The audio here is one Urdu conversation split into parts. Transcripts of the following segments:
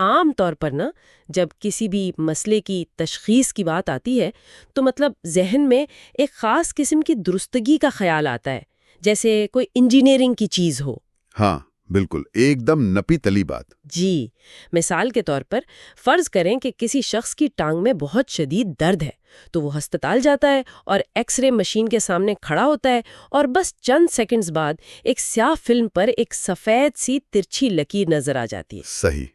عام طور پر نا جب کسی بھی مسئلے کی تشخیص کی بات آتی ہے تو مطلب ذہن میں ایک خاص قسم کی درستگی کا خیال آتا ہے، جیسے کوئی انجینئرنگ کی چیز ہو۔ ہاں بالکل، ایک دم نپی تلی بات۔ جی، مثال کے طور پر فرض کریں کہ کسی شخص کی ٹانگ میں بہت شدید درد ہے تو وہ ہسپتال جاتا ہے اور ایکس رے مشین کے سامنے کھڑا ہوتا ہے اور بس چند سیکنڈز بعد ایک سیاہ فلم پر ایک سفید سی ترچھی لکیر نظر آ جاتی ہے۔ صحیح۔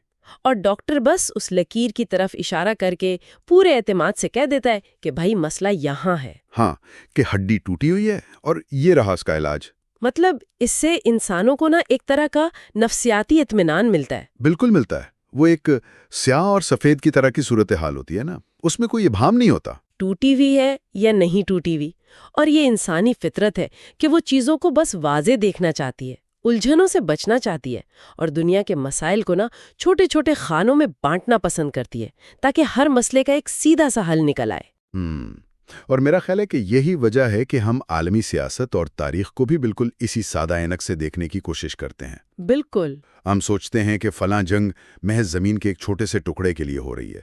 اور ڈاکٹر بس اس لکیر کی طرف اشارہ کر کے پورے اعتماد سے کہہ دیتا ہے کہ بھائی مسئلہ یہاں ہے۔ ہاں، کہ ہڈی ٹوٹی ہوئی ہے اور یہ رہا اس کا علاج۔ مطلب اس سے انسانوں کو نا ایک طرح کا نفسیاتی اطمینان ملتا ہے۔ بالکل ملتا ہے، وہ ایک سیاہ اور سفید کی طرح کی صورتحال ہوتی ہے نا، اس میں کوئی ابہام نہیں ہوتا۔ ٹوٹی ہوئی ہے یا نہیں ٹوٹی ہوئی، اور یہ انسانی فطرت ہے کہ وہ چیزوں کو بس واضح دیکھنا چاہتی ہے، الجھنوں سے بچنا چاہتی ہے، اور دنیا کے مسائل کو نا چھوٹے چھوٹے خانوں میں بانٹنا پسند کرتی ہے تاکہ ہر مسئلے کا ایک سیدھا سا حل نکل آئے۔ اور میرا خیال ہے کہ یہی وجہ ہے کہ ہم عالمی سیاست اور تاریخ کو بھی بالکل اسی سادہ عینک سے دیکھنے کی کوشش کرتے ہیں۔ بالکل۔ ہم سوچتے ہیں کہ فلاں جنگ محض زمین کے ایک چھوٹے سے ٹکڑے کے لیے ہو رہی ہے،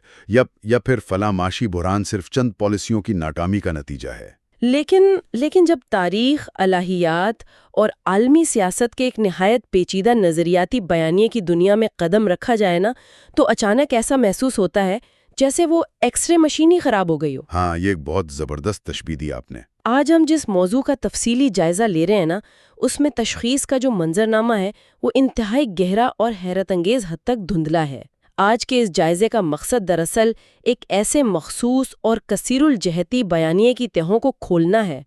یا پھر فلاں معاشی بحران صرف چند پالیسیوں کی ناکامی کا نتیجہ ہے۔ لیکن جب تاریخ، الہیات اور عالمی سیاست کے ایک نہایت پیچیدہ نظریاتی بیانیے کی دنیا میں قدم رکھا جائے نا تو اچانک ایسا محسوس ہوتا ہے جیسے وہ ایکس رے مشین ہی خراب ہو گئی ہو۔ ہاں، یہ ایک بہت زبردست تشبیہ دی آپ نے۔ آج ہم جس موضوع کا تفصیلی جائزہ لے رہے ہیں نا، اس میں تشخیص کا جو منظرنامہ ہے وہ انتہائی گہرا اور حیرت انگیز حد تک دھندلا ہے۔ آج کے اس جائزے کا مقصد دراصل ایک ایسے مخصوص اور کثیر الجہتی بیانیے کی تہوں کو کھولنا ہے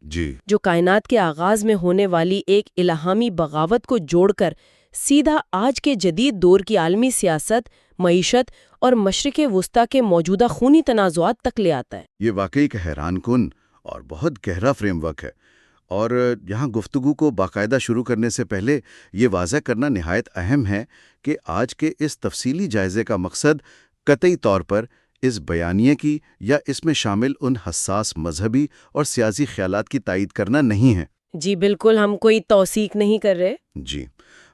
جو کائنات کے آغاز میں ہونے والی ایک الہامی بغاوت کو جوڑ کر سیدھا آج کے جدید دور کی عالمی سیاست، معیشت اور مشرق وسطیٰ کے موجودہ خونی تنازعات تک لے آتا ہے۔ یہ واقعی ایک حیران کن اور بہت گہرا فریم ورک ہے، اور یہاں گفتگو کو باقاعدہ شروع کرنے سے پہلے یہ واضح کرنا نہایت اہم ہے کہ آج کے اس تفصیلی جائزے کا مقصد قطعی طور پر اس بیانیے کی یا اس میں شامل ان حساس مذہبی اور سیاسی خیالات کی تائید کرنا نہیں ہے۔ جی بالکل، ہم کوئی توثیق نہیں کر رہے۔ جی،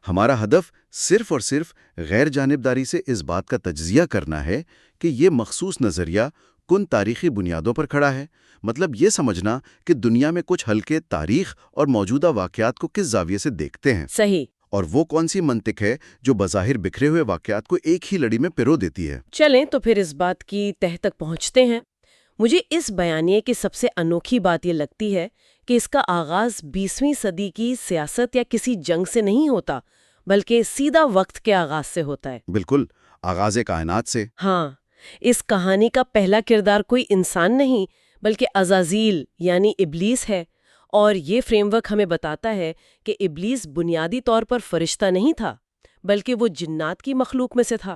ہمارا ہدف صرف اور صرف غیر جانبداری سے اس بات کا تجزیہ کرنا ہے کہ یہ مخصوص نظریہ کن تاریخی بنیادوں پر کھڑا ہے، مطلب یہ سمجھنا کہ دنیا میں کچھ حلقے تاریخ اور موجودہ واقعات کو کس زاویے سے دیکھتے ہیں۔ صحیح۔ اور وہ کون سی منطق ہے جو بظاہر بکھرے ہوئے واقعات کو ایک ہی لڑی میں پرو دیتی ہے۔ چلیں تو پھر اس بات کی تہ تک پہنچتے ہیں۔ مجھے اس بیانیے کی سب سے انوکھی بات یہ لگتی ہے کہ اس کا آغاز 20ویں صدی کی سیاست یا کسی جنگ سے نہیں ہوتا، بلکہ سیدھا وقت کے آغاز سے ہوتا ہے۔ بالکل، آغاز کائنات سے۔ ہاں، اس کہانی کا پہلا کردار کوئی انسان نہیں بلکہ عزازیل یعنی ابلیس ہے، اور یہ فریم ورک ہمیں بتاتا ہے کہ ابلیس بنیادی طور پر فرشتہ نہیں تھا بلکہ وہ جنات کی مخلوق میں سے تھا۔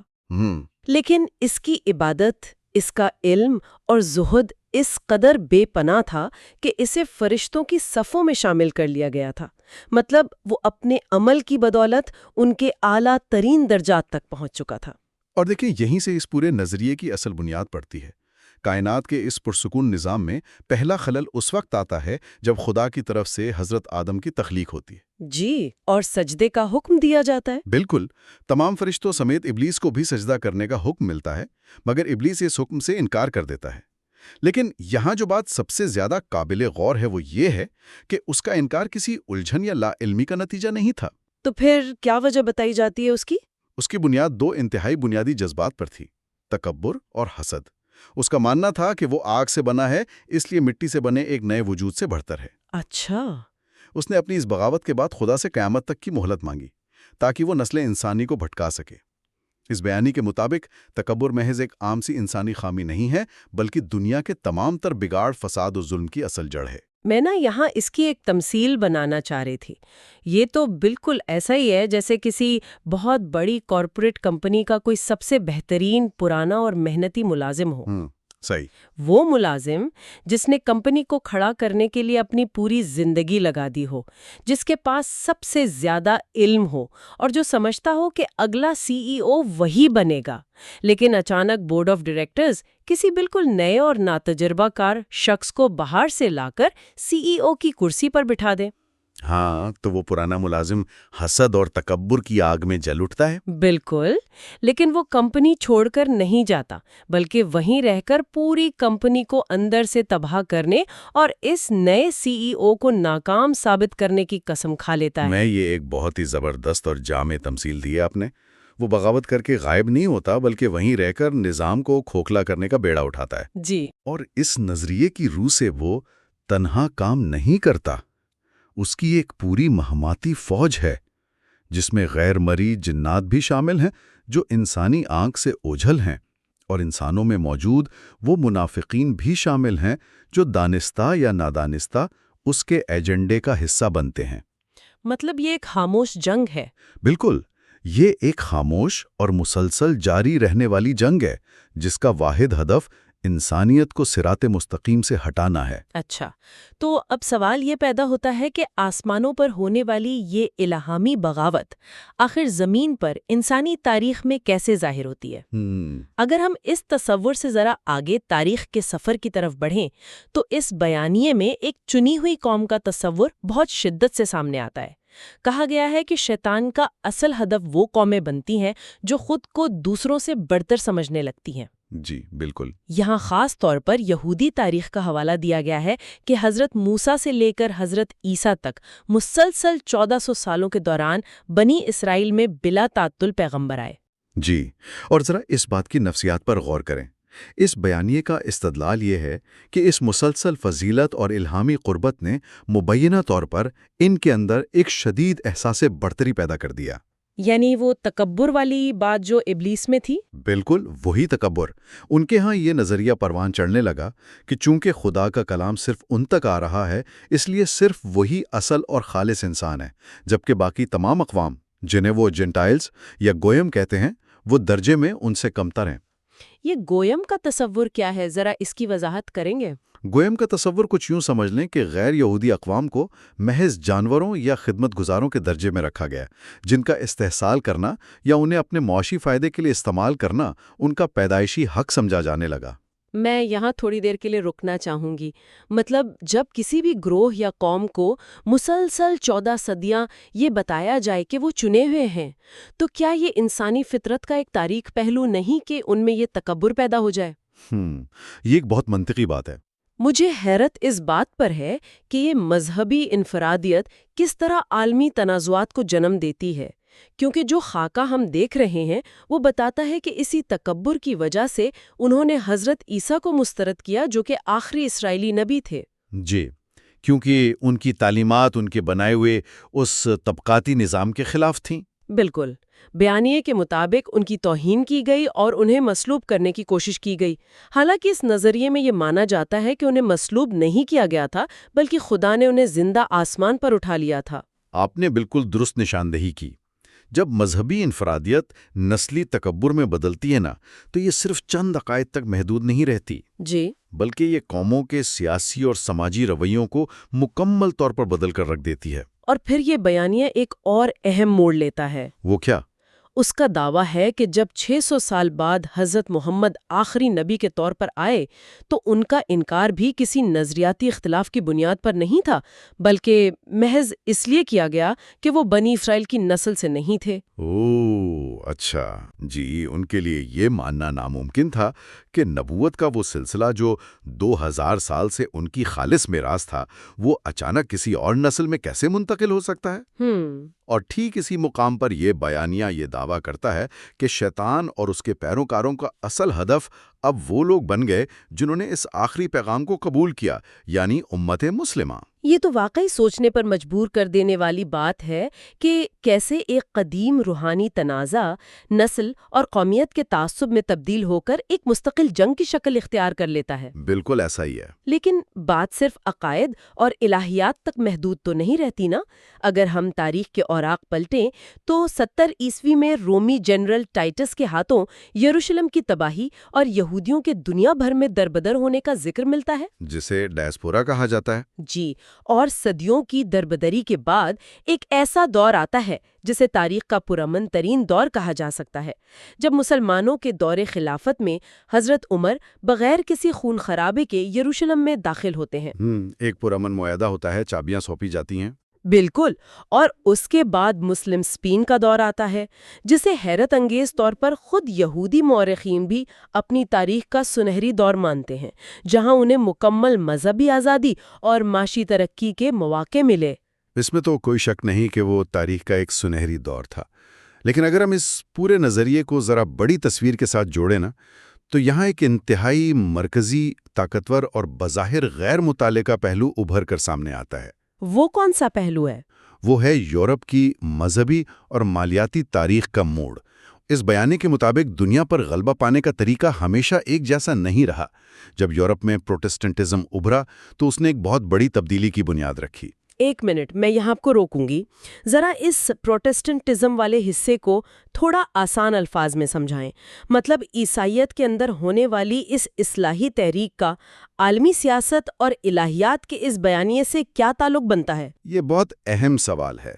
لیکن اس کی عبادت، اس کا علم اور زہد اس قدر بے پناہ تھا کہ اسے فرشتوں کی صفوں میں شامل کر لیا گیا تھا، مطلب وہ اپنے عمل کی بدولت ان کے اعلیٰ ترین درجات تک پہنچ چکا تھا۔ اور دیکھیں، یہیں سے اس پورے نظریے کی اصل بنیاد پڑتی ہے۔ کائنات کے اس پرسکون نظام میں پہلا خلل اس وقت آتا ہے جب خدا کی طرف سے حضرت آدم کی تخلیق ہوتی ہے۔ جی، اور سجدے کا حکم دیا جاتا ہے۔ بالکل، تمام فرشتوں سمیت ابلیس کو بھی سجدہ کرنے کا حکم ملتا ہے، مگر ابلیس اس حکم سے انکار کر دیتا ہے۔ لیکن یہاں جو بات سب سے زیادہ قابل غور ہے وہ یہ ہے کہ اس کا انکار کسی الجھن یا لا علمی کا نتیجہ نہیں تھا۔ تو پھر کیا وجہ بتائی جاتی ہے اس کی؟ اس کی بنیاد دو انتہائی بنیادی جذبات پر تھی: تکبر اور حسد۔ اس کا ماننا تھا کہ وہ آگ سے بنا ہے، اس لیے مٹی سے بنے ایک نئے وجود سے بڑھتر ہے۔ اچھا۔ اس نے اپنی اس بغاوت کے بعد خدا سے قیامت تک کی مہلت مانگی تاکہ وہ نسل انسانی کو بھٹکا سکے۔ اس بیانی کے مطابق تکبر محض ایک عام سی انسانی خامی نہیں ہے، بلکہ دنیا کے تمام تر بگاڑ، فساد و ظلم کی اصل جڑ ہے۔ میں یہاں اس کی ایک تمثیل بنانا چاہ رہی تھی۔ یہ تو بالکل ایسا ہی ہے جیسے کسی بہت بڑی کارپوریٹ کمپنی کا کوئی سب سے بہترین، پرانا اور محنتی ملازم ہو۔ صحیح۔ وہ ملازم جس نے کمپنی کو کھڑا کرنے کے لیے اپنی پوری زندگی لگا دی ہو، جس کے پاس سب سے زیادہ علم ہو اور جو سمجھتا ہو کہ اگلا CEO وہی بنے گا، لیکن اچانک بورڈ آف ڈائریکٹرز کسی بالکل نئے اور ناتجربہ کار شخص کو باہر سے لا کر CEO کی کرسی پر بٹھا دے۔ ہاں، تو وہ پرانا ملازم حسد اور تکبر کی آگ میں جل اٹھتا ہے۔ بالکل، لیکن وہ کمپنی چھوڑ کر نہیں جاتا، بلکہ وہیں رہ کر پوری کمپنی کو اندر سے تباہ کرنے اور اس نئے سی ای او کو ناکام ثابت کرنے کی قسم کھا لیتا ہے۔ یہ ایک بہت ہی زبردست اور جامع تمثیل دی ہے آپ نے۔ وہ بغاوت کر کے غائب نہیں ہوتا، بلکہ وہیں رہ کر نظام کو کھوکھلا کرنے کا بیڑا اٹھاتا ہے۔ جی، اور اس نظریے کی روح سے وہ تنہا کام نہیں کرتا، اس کی ایک پوری مہماتی فوج ہے جس میں غیر مرئی جنات بھی شامل ہیں جو انسانی آنکھ سے اوجھل ہیں، اور انسانوں میں موجود وہ منافقین بھی شامل ہیں جو دانستہ یا نادانستہ اس کے ایجنڈے کا حصہ بنتے ہیں۔ مطلب یہ ایک خاموش جنگ ہے۔ بالکل، یہ ایک خاموش اور مسلسل جاری رہنے والی جنگ ہے جس کا واحد ہدف انسانیت کو صراط مستقیم سے ہٹانا ہے۔ اچھا، تو اب سوال یہ پیدا ہوتا ہے کہ آسمانوں پر ہونے والی یہ الہامی بغاوت آخر زمین پر انسانی تاریخ میں کیسے ظاہر ہوتی ہے؟ اگر ہم اس تصور سے ذرا آگے تاریخ کے سفر کی طرف بڑھیں تو اس بیانیے میں ایک چنی ہوئی قوم کا تصور بہت شدت سے سامنے آتا ہے۔ کہا گیا ہے کہ شیطان کا اصل ہدف وہ قومیں بنتی ہیں جو خود کو دوسروں سے بڑھتر سمجھنے لگتی ہیں۔ جی بالکل۔ یہاں خاص طور پر یہودی تاریخ کا حوالہ دیا گیا ہے کہ حضرت موسیٰ سے لے کر حضرت عیسیٰ تک مسلسل 1400 سالوں کے دوران بنی اسرائیل میں بلا تعطل پیغمبر آئے۔ جی، اور ذرا اس بات کی نفسیات پر غور کریں۔ اس بیانیے کا استدلال یہ ہے کہ اس مسلسل فضیلت اور الہامی قربت نے مبینہ طور پر ان کے اندر ایک شدید احساس برتری پیدا کر دیا۔ یعنی وہ تکبر والی بات جو ابلیس میں تھی؟ بالکل وہی تکبر۔ ان کے ہاں یہ نظریہ پروان چڑھنے لگا کہ چونکہ خدا کا کلام صرف ان تک آ رہا ہے، اس لیے صرف وہی اصل اور خالص انسان ہے، جبکہ باقی تمام اقوام، جنہیں وہ جنٹائلز یا گویم کہتے ہیں، وہ درجے میں ان سے کمتر ہیں۔ یہ گویم کا تصور کیا ہے؟ ذرا اس کی وضاحت کریں گے؟ گویم کا تصور کچھ یوں سمجھ لیں کہ غیر یہودی اقوام کو محض جانوروں یا خدمت گزاروں کے درجے میں رکھا گیا، جن کا استحصال کرنا یا انہیں اپنے معاشی فائدے کے لیے استعمال کرنا ان کا پیدائشی حق سمجھا جانے لگا۔ میں یہاں تھوڑی دیر کے لیے رکنا چاہوں گی۔ مطلب جب کسی بھی گروہ یا قوم کو مسلسل 14 صدیاں یہ بتایا جائے کہ وہ چنے ہوئے ہیں، تو کیا یہ انسانی فطرت کا ایک تاریک پہلو نہیں کہ ان میں یہ تکبر پیدا ہو جائے؟ یہ ایک بہت منطقی بات ہے۔ مجھے حیرت اس بات پر ہے کہ یہ مذہبی انفرادیت کس طرح عالمی تنازعات کو جنم دیتی ہے، کیونکہ جو خاکہ ہم دیکھ رہے ہیں وہ بتاتا ہے کہ اسی تکبر کی وجہ سے انہوں نے حضرت عیسیٰ کو مسترد کیا جو کہ آخری اسرائیلی نبی تھے۔ جی، کیونکہ ان کی تعلیمات ان کے بنائے ہوئے اس طبقاتی نظام کے خلاف تھیں۔ بالکل، بیانیے کے مطابق ان کی توہین کی گئی اور انہیں مصلوب کرنے کی کوشش کی گئی، حالانکہ اس نظریے میں یہ مانا جاتا ہے کہ انہیں مصلوب نہیں کیا گیا تھا بلکہ خدا نے انہیں زندہ آسمان پر اٹھا لیا تھا۔ آپ نے بالکل درست نشاندہی کی۔ جب مذہبی انفرادیت نسلی تکبر میں بدلتی ہے نا، تو یہ صرف چند عقائد تک محدود نہیں رہتی، جی، بلکہ یہ قوموں کے سیاسی اور سماجی رویوں کو مکمل طور پر بدل کر رکھ دیتی ہے۔ اور پھر یہ بیانیہ ایک اور اہم موڑ لیتا ہے۔ وہ کیا؟ اس کا دعویٰ ہے کہ جب 600 سال بعد حضرت محمد آخری نبی کے طور پر آئے تو ان کا انکار بھی کسی نظریاتی اختلاف کی بنیاد پر نہیں تھا، بلکہ محض اس لیے کیا گیا کہ وہ بنی اسرائیل کی نسل سے نہیں تھے۔ اوہ اچھا، جی، ان کے لیے یہ ماننا ناممکن تھا کہ نبوت کا وہ سلسلہ جو 2000 سال سے ان کی خالص میراث تھا، وہ اچانک کسی اور نسل میں کیسے منتقل ہو سکتا ہے؟ اور ٹھیک اسی مقام پر یہ بیانیہ یہ دعویٰ کرتا ہے کہ شیطان اور اس کے پیروکاروں کا اصل ہدف اب وہ لوگ بن گئے جنہوں نے اس آخری پیغام کو قبول کیا، یعنی امت مسلمہ۔ یہ تو واقعی سوچنے پر مجبور کر دینے والی بات ہے کہ کیسے ایک قدیم روحانی تنازع نسل اور قومیت کے تعصب میں تبدیل ہو کر ایک مستقل جنگ کی شکل اختیار کر لیتا ہے۔ بالکل ایسا ہی ہے۔ لیکن بات صرف عقائد اور الہیات تک محدود تو نہیں رہتی نا۔ اگر ہم تاریخ کے اوراق پلٹیں تو 70 عیسوی میں رومی جنرل ٹائٹس کے ہاتھوں یروشلم کی تباہی اور یہودیوں کے دنیا بھر میں دربدر ہونے کا ذکر ملتا ہے، جسے ڈائسپورا کہا جاتا ہے۔ جی، اور صدیوں کی دربدری کے بعد ایک ایسا دور آتا ہے جسے تاریخ کا پرامن ترین دور کہا جا سکتا ہے، جب مسلمانوں کے دور خلافت میں حضرت عمر بغیر کسی خون خرابے کے یروشلم میں داخل ہوتے ہیں۔ ایک پرامن معاہدہ ہوتا ہے، چابیاں سونپی جاتی ہیں۔ بالکل، اور اس کے بعد مسلم اسپین کا دور آتا ہے، جسے حیرت انگیز طور پر خود یہودی مورخین بھی اپنی تاریخ کا سنہری دور مانتے ہیں، جہاں انہیں مکمل مذہبی آزادی اور معاشی ترقی کے مواقع ملے۔ اس میں تو کوئی شک نہیں کہ وہ تاریخ کا ایک سنہری دور تھا، لیکن اگر ہم اس پورے نظریے کو ذرا بڑی تصویر کے ساتھ جوڑیں نا، تو یہاں ایک انتہائی مرکزی، طاقتور اور بظاہر غیر متعلقہ پہلو ابھر کر سامنے آتا ہے۔ وہ کون سا پہلو ہے؟ وہ ہے یورپ کی مذہبی اور مالیاتی تاریخ کا موڑ۔ اس بیانے کے مطابق دنیا پر غلبہ پانے کا طریقہ ہمیشہ ایک جیسا نہیں رہا۔ جب یورپ میں پروٹسٹنٹزم ابھرا تو اس نے ایک بہت بڑی تبدیلی کی بنیاد رکھی۔ ایک منٹ، میں یہاں آپ کو روکوں گی۔ ذرا اس پروٹسٹنٹزم والے حصے کو تھوڑا آسان الفاظ میں سمجھائیں۔ مطلب عیسائیت کے اندر ہونے والی اس اصلاحی تحریک کا عالمی سیاست اور الہیات کے اس بیانیے سے کیا تعلق بنتا ہے؟ یہ بہت اہم سوال ہے۔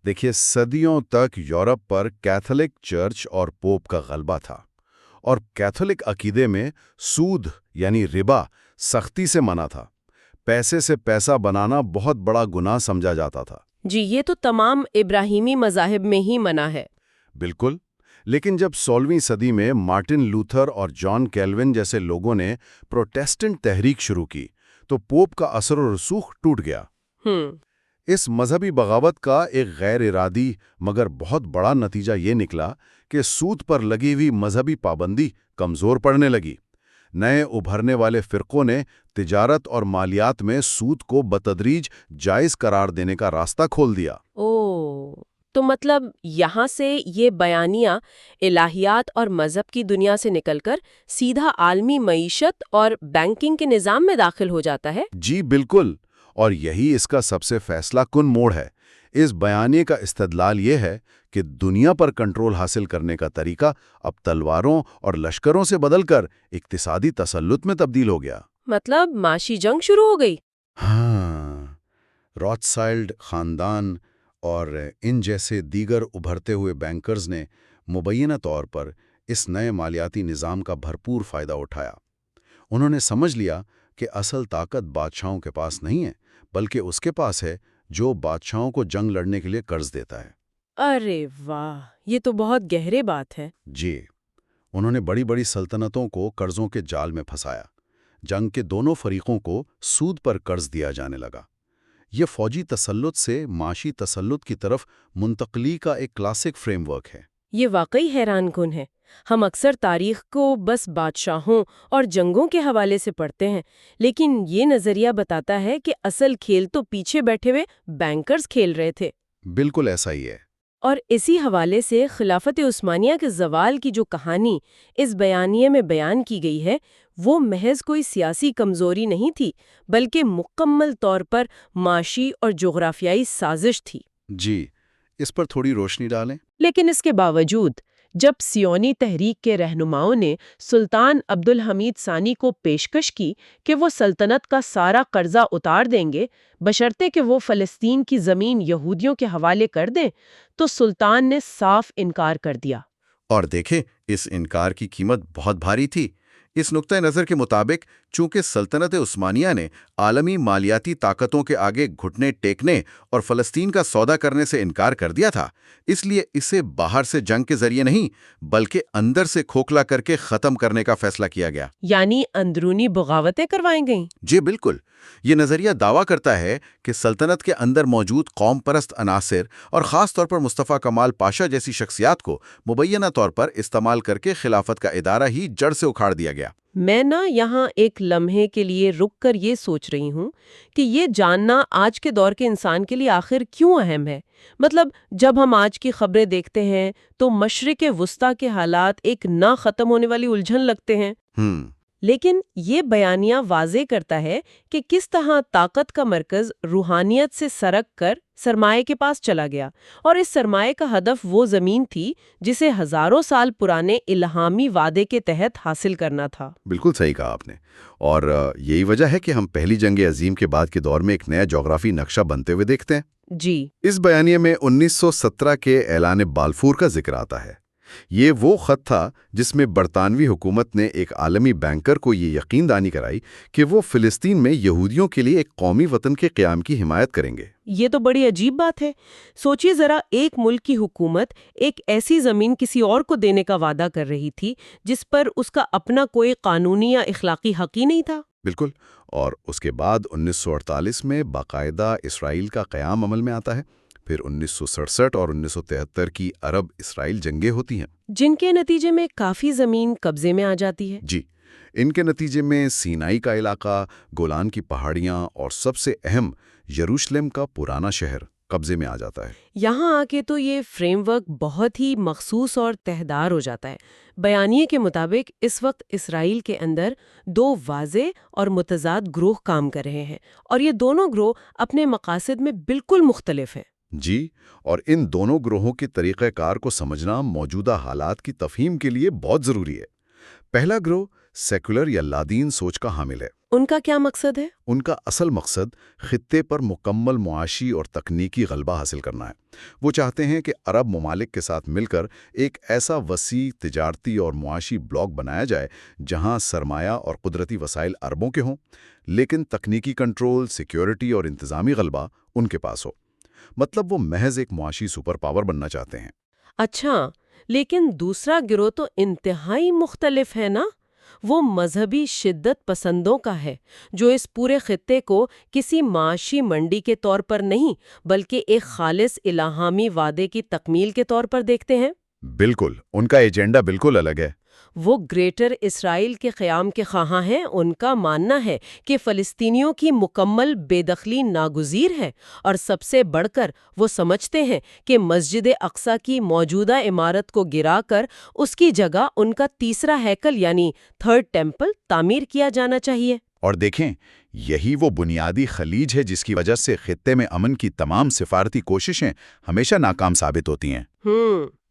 دیکھیے، صدیوں تک یورپ پر کیتھولک چرچ اور پوپ کا غلبہ تھا، اور کیتھولک عقیدے میں سود یعنی ربا سختی سے منع تھا۔ پیسے سے پیسہ بنانا بہت بڑا گناہ سمجھا جاتا تھا۔ جی، یہ تو تمام ابراہیمی مذاہب میں ہی منع ہے۔ بالکل، لیکن جب 16ویں صدی میں مارٹن لوتھر اور جان کیلوین جیسے لوگوں نے پروٹیسٹنٹ تحریک شروع کی تو پوپ کا اثر و رسوخ ٹوٹ گیا۔ اس مذہبی بغاوت کا ایک غیر ارادی مگر بہت بڑا نتیجہ یہ نکلا کہ سود پر لگی ہوئی مذہبی پابندی کمزور پڑنے لگی۔ نئے ابھرنے والے فرقوں نے تجارت اور مالیات میں سود کو بتدریج جائز قرار دینے کا راستہ کھول دیا۔ تو مطلب یہاں سے یہ بیانیہ الہیات اور مذہب کی دنیا سے نکل کر سیدھا عالمی معیشت اور بینکنگ کے نظام میں داخل ہو جاتا ہے؟ جی بالکل، اور یہی اس کا سب سے فیصلہ کن موڑ ہے۔ اس بیانیے کا استدلال یہ ہے کہ دنیا پر کنٹرول حاصل کرنے کا طریقہ اب تلواروں اور لشکروں سے بدل کر اقتصادی تسلط میں تبدیل ہو گیا۔ مطلب معاشی جنگ شروع ہو گئی؟ ہاں، روتھسچلڈ خاندان اور ان جیسے دیگر ابھرتے ہوئے بینکرز نے مبینہ طور پر اس نئے مالیاتی نظام کا بھرپور فائدہ اٹھایا۔ انہوں نے سمجھ لیا کہ اصل طاقت بادشاہوں کے پاس نہیں ہے، بلکہ اس کے پاس ہے جو بادشاہوں کو جنگ لڑنے کے لیے قرض دیتا ہے۔ ارے واہ، یہ تو بہت گہرے بات ہے۔ جی، انہوں نے بڑی بڑی سلطنتوں کو قرضوں کے جال میں پھنسایا۔ جنگ کے دونوں فریقوں کو سود پر قرض دیا جانے لگا۔ یہ فوجی تسلط سے معاشی تسلط کی طرف منتقلی کا ایک کلاسک فریم ورک ہے۔ یہ واقعی حیران کن ہے۔ ہم اکثر تاریخ کو بس بادشاہوں اور جنگوں کے حوالے سے پڑھتے ہیں، لیکن یہ نظریہ بتاتا ہے کہ اصل کھیل تو پیچھے بیٹھے ہوئے بینکرز کھیل رہے تھے۔ بالکل ایسا ہی ہے۔ اور اسی حوالے سے خلافت عثمانیہ کے زوال کی جو کہانی اس بیانیے میں بیان کی گئی ہے، وہ محض کوئی سیاسی کمزوری نہیں تھی، بلکہ مکمل طور پر معاشی اور جغرافیائی سازش تھی۔ جی، اس پر تھوڑی روشنی ڈالیں۔ لیکن اس کے باوجود جب سیونی تحریک کے رہنماؤں نے سلطان عبد الحمید ثانی کو پیشکش کی کہ وہ سلطنت کا سارا قرضہ اتار دیں گے بشرطے کہ وہ فلسطین کی زمین یہودیوں کے حوالے کر دیں، تو سلطان نے صاف انکار کر دیا۔ اور دیکھیں، اس انکار کی قیمت بہت بھاری تھی۔ اس نقطہ نظر کے مطابق چونکہ سلطنت عثمانیہ نے عالمی مالیاتی طاقتوں کے آگے گھٹنے ٹیکنے اور فلسطین کا سودا کرنے سے انکار کر دیا تھا، اس لیے اسے باہر سے جنگ کے ذریعے نہیں بلکہ اندر سے کھوکھلا کر کے ختم کرنے کا فیصلہ کیا گیا۔ یعنی اندرونی بغاوتیں کروائیں گئیں؟ جی بالکل، یہ نظریہ دعویٰ کرتا ہے کہ سلطنت کے اندر موجود قوم پرست عناصر اور خاص طور پر مصطفیٰ کمال پاشا جیسی شخصیات کو مبینہ طور پر استعمال کر کے خلافت کا ادارہ ہی جڑ سے اکھاڑ دیا گیا۔ میں یہاں ایک لمحے کے لیے رک کر یہ سوچ رہی ہوں کہ یہ جاننا آج کے دور کے انسان کے لیے آخر کیوں اہم ہے۔ مطلب جب ہم آج کی خبریں دیکھتے ہیں تو مشرق وسطیٰ کے حالات ایک نہ ختم ہونے والی الجھن لگتے ہیں، لیکن یہ بیانیہ واضح کرتا ہے کہ کس طرح طاقت کا مرکز روحانیت سے سرک کر سرمایہ کے پاس چلا گیا، اور اس سرمایہ کا ہدف وہ زمین تھی جسے ہزاروں سال پرانے الہامی وعدے کے تحت حاصل کرنا تھا۔ بالکل صحیح کہا آپ نے، اور یہی وجہ ہے کہ ہم پہلی جنگ عظیم کے بعد کے دور میں ایک نیا جغرافی نقشہ بنتے ہوئے دیکھتے ہیں۔ جی، اس بیانیے میں 1917 کے اعلان بلفور کا ذکر آتا ہے۔ یہ وہ خط تھا جس میں برطانوی حکومت نے ایک عالمی بینکر کو یہ یقین دانی کرائی کہ وہ فلسطین میں یہودیوں کے لیے ایک قومی وطن کے قیام کی حمایت کریں گے۔ یہ تو بڑی عجیب بات ہے۔ سوچیے ذرا، ایک ملک کی حکومت ایک ایسی زمین کسی اور کو دینے کا وعدہ کر رہی تھی جس پر اس کا اپنا کوئی قانونی یا اخلاقی حق ہی نہیں تھا۔ بالکل، اور اس کے بعد 1948 میں باقاعدہ اسرائیل کا قیام عمل میں آتا ہے۔ پھر 1967 اور 1973 کی عرب اسرائیل جنگیں ہوتی ہیں، جن کے نتیجے میں کافی زمین قبضے میں آ جاتی ہے۔ جی، ان کے نتیجے میں سینائی کا علاقہ، گولان کی پہاڑیاں اور سب سے اہم یروشلم کا پرانا شہر قبضے میں آ جاتا ہے۔ یہاں آ کے تو یہ فریم ورک بہت ہی مخصوص اور تہدار ہو جاتا ہے۔ بیانیے کے مطابق اس وقت اسرائیل کے اندر دو واضح اور متضاد گروہ کام کر رہے ہیں، اور یہ دونوں گروہ اپنے مقاصد میں بالکل مختلف ہیں۔ جی، اور ان دونوں گروہوں کے طریقہ کار کو سمجھنا موجودہ حالات کی تفہیم کے لیے بہت ضروری ہے۔ پہلا گروہ سیکولر یا لادین سوچ کا حامل ہے۔ ان کا کیا مقصد ہے؟ ان کا اصل مقصد خطے پر مکمل معاشی اور تکنیکی غلبہ حاصل کرنا ہے۔ وہ چاہتے ہیں کہ عرب ممالک کے ساتھ مل کر ایک ایسا وسیع تجارتی اور معاشی بلاک بنایا جائے جہاں سرمایہ اور قدرتی وسائل عربوں کے ہوں، لیکن تکنیکی کنٹرول، سیکیورٹی اور انتظامی غلبہ ان کے پاس ہو۔ مطلب وہ محض ایک معاشی سپر پاور بننا چاہتے ہیں۔ اچھا، لیکن دوسرا گروہ تو انتہائی مختلف ہے نا؟ وہ مذہبی شدت پسندوں کا ہے، جو اس پورے خطے کو کسی معاشی منڈی کے طور پر نہیں بلکہ ایک خالص الہامی وعدے کی تکمیل کے طور پر دیکھتے ہیں۔ بالکل، ان کا ایجنڈا بالکل الگ ہے۔ وہ گریٹر اسرائیل کے قیام کے خواہاں ہیں۔ ان کا ماننا ہے کہ فلسطینیوں کی مکمل بے دخلی ناگزیر ہے، اور سب سے بڑھ کر وہ سمجھتے ہیں کہ مسجد اقصیٰ کی موجودہ عمارت کو گرا کر اس کی جگہ ان کا تیسرا ہیکل یعنی تھرڈ ٹیمپل تعمیر کیا جانا چاہیے۔ اور دیکھیں، یہی وہ بنیادی خلیج ہے جس کی وجہ سے خطے میں امن کی تمام سفارتی کوششیں ہمیشہ ناکام ثابت ہوتی ہیں۔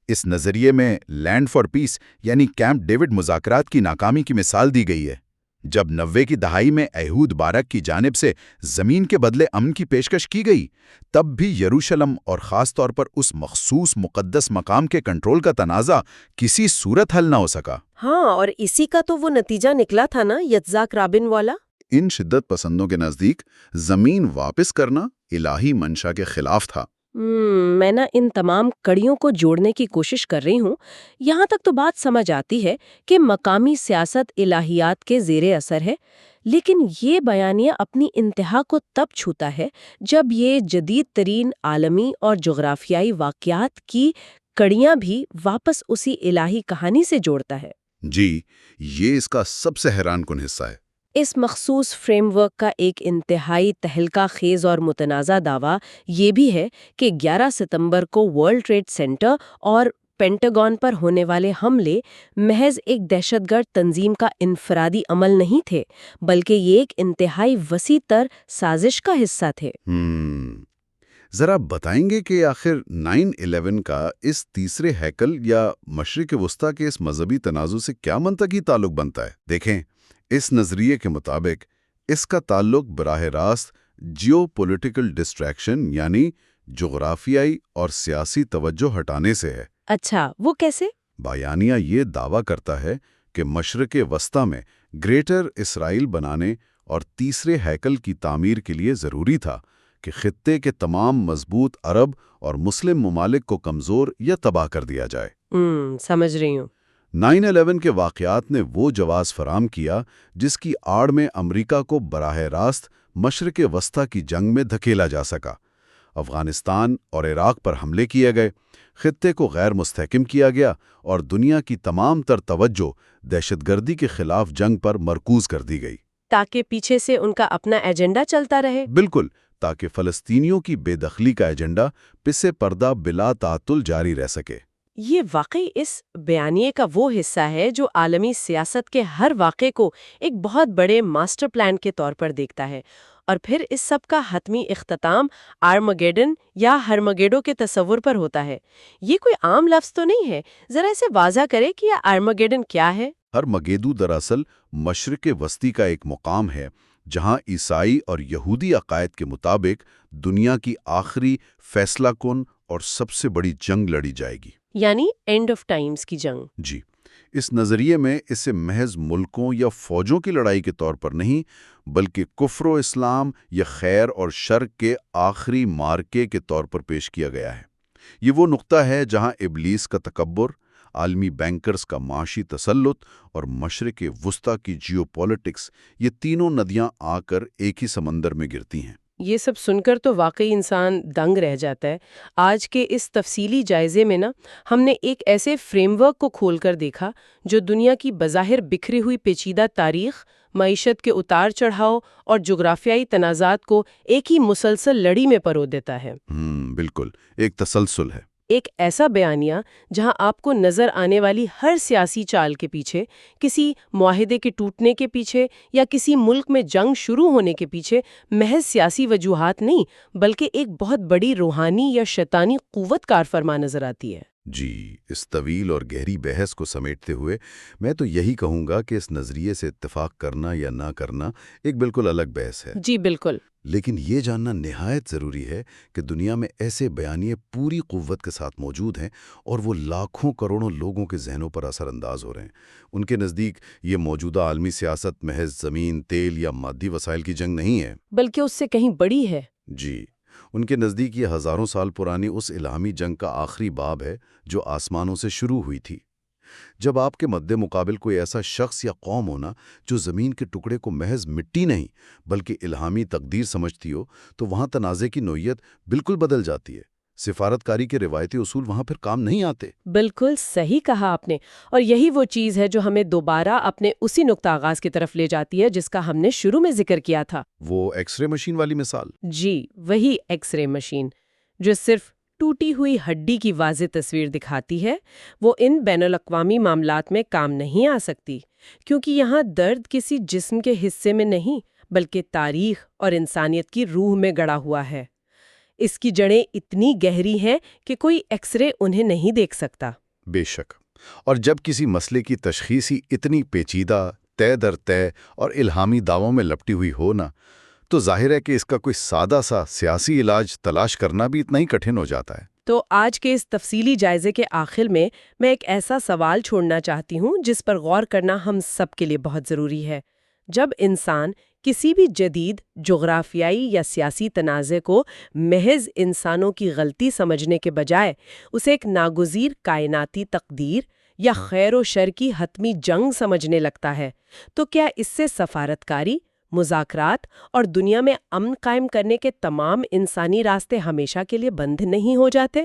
اس نظریے میں لینڈ فار پیس یعنی کیمپ ڈیوڈ مذاکرات کی ناکامی کی مثال دی گئی ہے۔ جب 90 کی دہائی میں ایہود بارک کی جانب سے زمین کے بدلے امن کی پیشکش کی گئی، تب بھی یروشلم اور خاص طور پر اس مخصوص مقدس مقام کے کنٹرول کا تنازع کسی صورت حل نہ ہو سکا۔ ہاں، اور اسی کا تو وہ نتیجہ نکلا تھا نا، یتزاک رابن والا۔ ان شدت پسندوں کے نزدیک زمین واپس کرنا الہی منشا کے خلاف تھا۔ میں ان تمام کڑیوں کو جوڑنے کی کوشش کر رہی ہوں۔ یہاں تک تو بات سمجھ آتی ہے کہ مقامی سیاست الہیات کے زیر اثر ہے، لیکن یہ بیانیہ اپنی انتہا کو تب چھوتا ہے جب یہ جدید ترین عالمی اور جغرافیائی واقعات کی کڑیاں بھی واپس اسی الہی کہانی سے جوڑتا ہے۔ جی، یہ اس کا سب سے حیران کن حصہ ہے۔ اس مخصوص فریم ورک کا ایک انتہائی تہلکہ خیز اور متنازع دعویٰ یہ بھی ہے کہ 11 ستمبر کو ورلڈ ٹریڈ سینٹر اور پینٹاگون پر ہونے والے حملے محض ایک دہشت گرد تنظیم کا انفرادی عمل نہیں تھے، بلکہ یہ ایک انتہائی وسیع تر سازش کا حصہ تھے۔ ذرا بتائیں گے کہ آخر 9/11 کا اس تیسرے ہیکل یا مشرق وسطیٰ کے اس مذہبی تنازع سے کیا منطقی تعلق بنتا ہے؟ دیکھیں، اس نظریے کے مطابق اس کا تعلق براہ راست جیو پولیٹیکل ڈسٹریکشن یعنی جغرافیائی اور سیاسی توجہ ہٹانے سے ہے۔ اچھا، وہ کیسے؟ بیانیہ یہ دعویٰ کرتا ہے کہ مشرق وسطیٰ میں گریٹر اسرائیل بنانے اور تیسرے ہیکل کی تعمیر کے لیے ضروری تھا کہ خطے کے تمام مضبوط عرب اور مسلم ممالک کو کمزور یا تباہ کر دیا جائے۔ سمجھ رہی ہوں۔ 9/11 کے واقعات نے وہ جواز فراہم کیا جس کی آڑ میں امریکہ کو براہ راست مشرق وسطیٰ کی جنگ میں دھکیلا جا سکا۔ افغانستان اور عراق پر حملے کیے گئے، خطے کو غیر مستحکم کیا گیا اور دنیا کی تمام تر توجہ دہشت گردی کے خلاف جنگ پر مرکوز کر دی گئی، تاکہ پیچھے سے ان کا اپنا ایجنڈا چلتا رہے۔ بالکل، تاکہ فلسطینیوں کی بے دخلی کا ایجنڈا پس پردہ بلا تعطل جاری رہ سکے۔ یہ واقعی اس بیانیے کا وہ حصہ ہے جو عالمی سیاست کے ہر واقعے کو ایک بہت بڑے ماسٹر پلان کے طور پر دیکھتا ہے، اور پھر اس سب کا حتمی اختتام آرمگیڈن یا ہرمگیڈو کے تصور پر ہوتا ہے۔ یہ کوئی عام لفظ تو نہیں ہے، ذرا اسے واضح کرے کہ یہ آرمگیڈن کیا ہے؟ ہرمگیدو دراصل مشرق وسطی کا ایک مقام ہے جہاں عیسائی اور یہودی عقائد کے مطابق دنیا کی آخری فیصلہ کن اور سب سے بڑی جنگ لڑی جائے گی، یعنی اینڈ آف ٹائمز کی جنگ۔ جی، اس نظریے میں اسے محض ملکوں یا فوجوں کی لڑائی کے طور پر نہیں، بلکہ کفر و اسلام یا خیر اور شر کے آخری مارکے کے طور پر پیش کیا گیا ہے۔ یہ وہ نقطہ ہے جہاں ابلیس کا تکبر، عالمی بینکرز کا معاشی تسلط اور مشرق وسطیٰ کی جیو پولیٹکس، یہ تینوں ندیاں آ کر ایک ہی سمندر میں گرتی ہیں۔ یہ سب سن کر تو واقعی انسان دنگ رہ جاتا ہے۔ آج کے اس تفصیلی جائزے میں ہم نے ایک ایسے فریم ورک کو کھول کر دیکھا جو دنیا کی بظاہر بکھری ہوئی پیچیدہ تاریخ، معیشت کے اتار چڑھاؤ اور جغرافیائی تنازعات کو ایک ہی مسلسل لڑی میں پرو دیتا ہے۔ بالکل، ایک تسلسل ہے۔ ایک ایسا بیانیہ جہاں آپ کو نظر آنے والی ہر سیاسی چال کے پیچھے، کسی معاہدے کے ٹوٹنے کے پیچھے یا کسی ملک میں جنگ شروع ہونے کے پیچھے محض سیاسی وجوہات نہیں، بلکہ ایک بہت بڑی روحانی یا شیطانی قوت کار فرما نظر آتی ہے۔ جی، اس طویل اور گہری بحث کو سمیٹتے ہوئے میں تو یہی کہوں گا کہ اس نظریے سے اتفاق کرنا یا نہ کرنا ایک بالکل الگ بحث ہے۔ جی بالکل۔ لیکن یہ جاننا نہایت ضروری ہے کہ دنیا میں ایسے بیانیے پوری قوت کے ساتھ موجود ہیں اور وہ لاکھوں کروڑوں لوگوں کے ذہنوں پر اثر انداز ہو رہے ہیں۔ ان کے نزدیک یہ موجودہ عالمی سیاست محض زمین، تیل یا مادی وسائل کی جنگ نہیں ہے، بلکہ اس سے کہیں بڑی ہے۔ جی، ان کے نزدیک یہ ہزاروں سال پرانی اس الہامی جنگ کا آخری باب ہے جو آسمانوں سے شروع ہوئی تھی۔ جب آپ کے مد مقابل کوئی ایسا شخص یا قوم ہونا جو زمین کے ٹکڑے کو محض مٹی نہیں بلکہ الہامی تقدیر سمجھتی ہو، تو وہاں تنازع کی نوعیت بالکل بدل جاتی ہے۔ سفارت کاری کے روایتی اصول وہاں پھر کام نہیں آتے۔ بالکل صحیح کہا آپ نے، اور یہی وہ چیز ہے جو ہمیں دوبارہ اپنے اسی نقطہ آغاز کی طرف لے جاتی ہے جس کا ہم نے شروع میں ذکر کیا تھا۔ وہ ایکس رے مشین والی مثال۔ جی، وہی ایکس رے مشین جو صرف ٹوٹی ہوئی ہڈی کی واضح تصویر دکھاتی ہے، وہ ان بین الاقوامی معاملات میں کام نہیں آ سکتی، کیونکہ یہاں درد کسی جسم کے حصے میں نہیں بلکہ تاریخ اور انسانیت کی روح میں گڑا ہوا ہے۔ اس کی جڑیں اتنی گہری ہیں کہ کوئی ایکس رے انہیں نہیں دیکھ سکتا۔ بے شک، اور جب کسی مسئلے کی تشخیصی اتنی پیچیدہ، طے در طے اور الہامی دعووں میں لپٹی ہوئی ہو نا، تو ظاہر ہے کہ اس کا کوئی سادہ سا سیاسی علاج تلاش کرنا بھی اتنا ہی کٹھن ہو جاتا ہے۔ تو آج کے اس تفصیلی جائزے کے آخر میں ایک ایسا سوال چھوڑنا چاہتی ہوں جس پر غور کرنا ہم سب کے لیے بہت ضروری ہے۔ جب انسان کسی بھی جدید جغرافیائی یا سیاسی تنازع کو محض انسانوں کی غلطی سمجھنے کے بجائے اسے ایک ناگزیر کائناتی تقدیر یا خیر و شر کی حتمی جنگ سمجھنے لگتا ہے، تو کیا اس سے سفارت کاری، مذاکرات اور دنیا میں امن قائم کرنے کے تمام انسانی راستے ہمیشہ کے لیے بند نہیں ہو جاتے؟